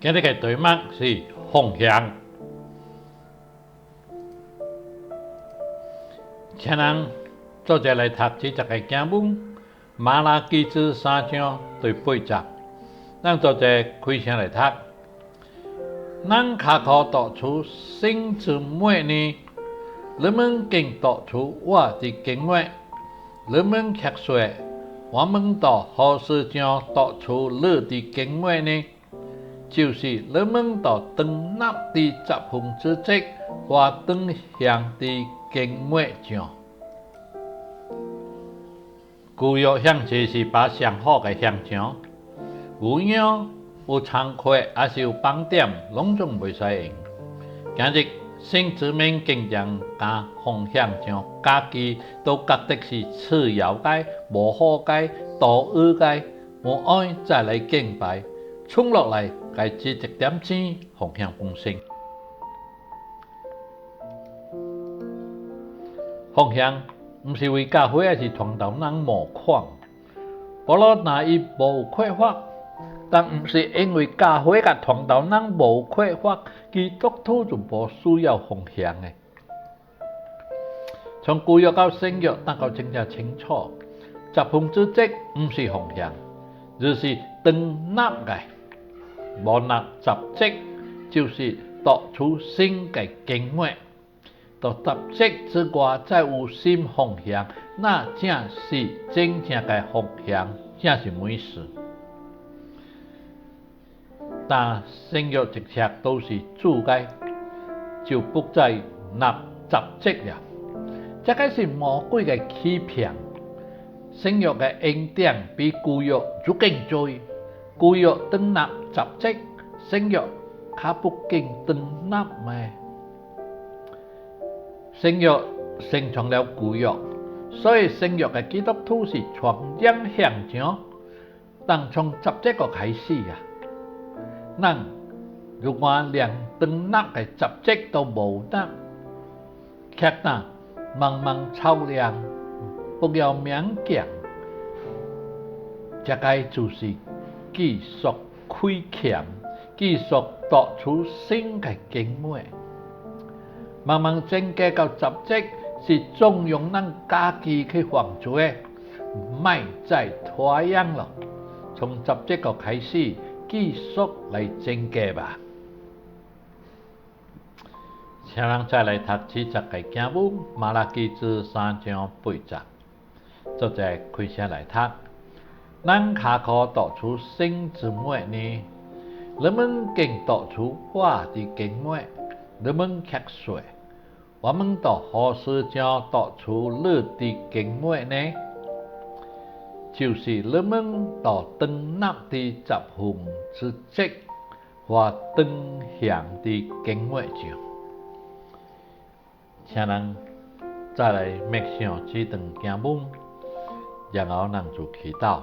今日嘅題目是方向，請人作者來讀這個經文，馬拉基書3章第8節，讓作者開聲來讀。咱卡可讀出聖之末呢？你們竟讀出我的經文，你們卻說，我們到何時將讀出你的經文呢？就是你們到登立的集會之職或登向的經文上。舊約向這是把上好的鄉場，有樣有倉闊，還是有幫點，攏總袂使用。今日聖子們竟將甲方向上，家己都覺得是次要嘅、無好嘅、多餘嘅，無愛再來敬拜，衝落來該指一點錢方向本身。方向唔是為教會，還是傳道人無款。保羅若伊無缺乏，但唔是因為教會甲傳道人無缺乏，基督徒就無需要方向嘅。從舊約到新約，能夠真正清楚，集會之職唔是方向，而是登立嘅。無立集職就是讀出新嘅經文，到集職之外再有新方向，那正是真正嘅方向，正是咩事？但新約一切都是主嘅，就不再立集職了。這個是魔鬼嘅欺騙。新約嘅恩典比舊約就更多。舊約登立集職，新約較不經登立咩？新約成全了舊約，所以新約嘅基督徒是傳揚向上，但從集職個開始啊，咱如果連登立嘅集職都無得，卻那茫茫草量，不要勉強，這個就是繼續虧欠，繼續讀出新嘅經文。茫茫整個到集職是縱容咱家己去犯罪，莫再拖延了。從集職個開始，繼續來整個吧。請人再來讀這個經文，馬拉基書3章8節，作者開聲來讀。咱卡可讀出聖之末呢？你們竟讀出我的經文，你們卻說，我們到何時將讀出你的經文呢？就是你們到登立的集會之職或登向的經文上。請人再來默想這段經文，然後咱就祈禱。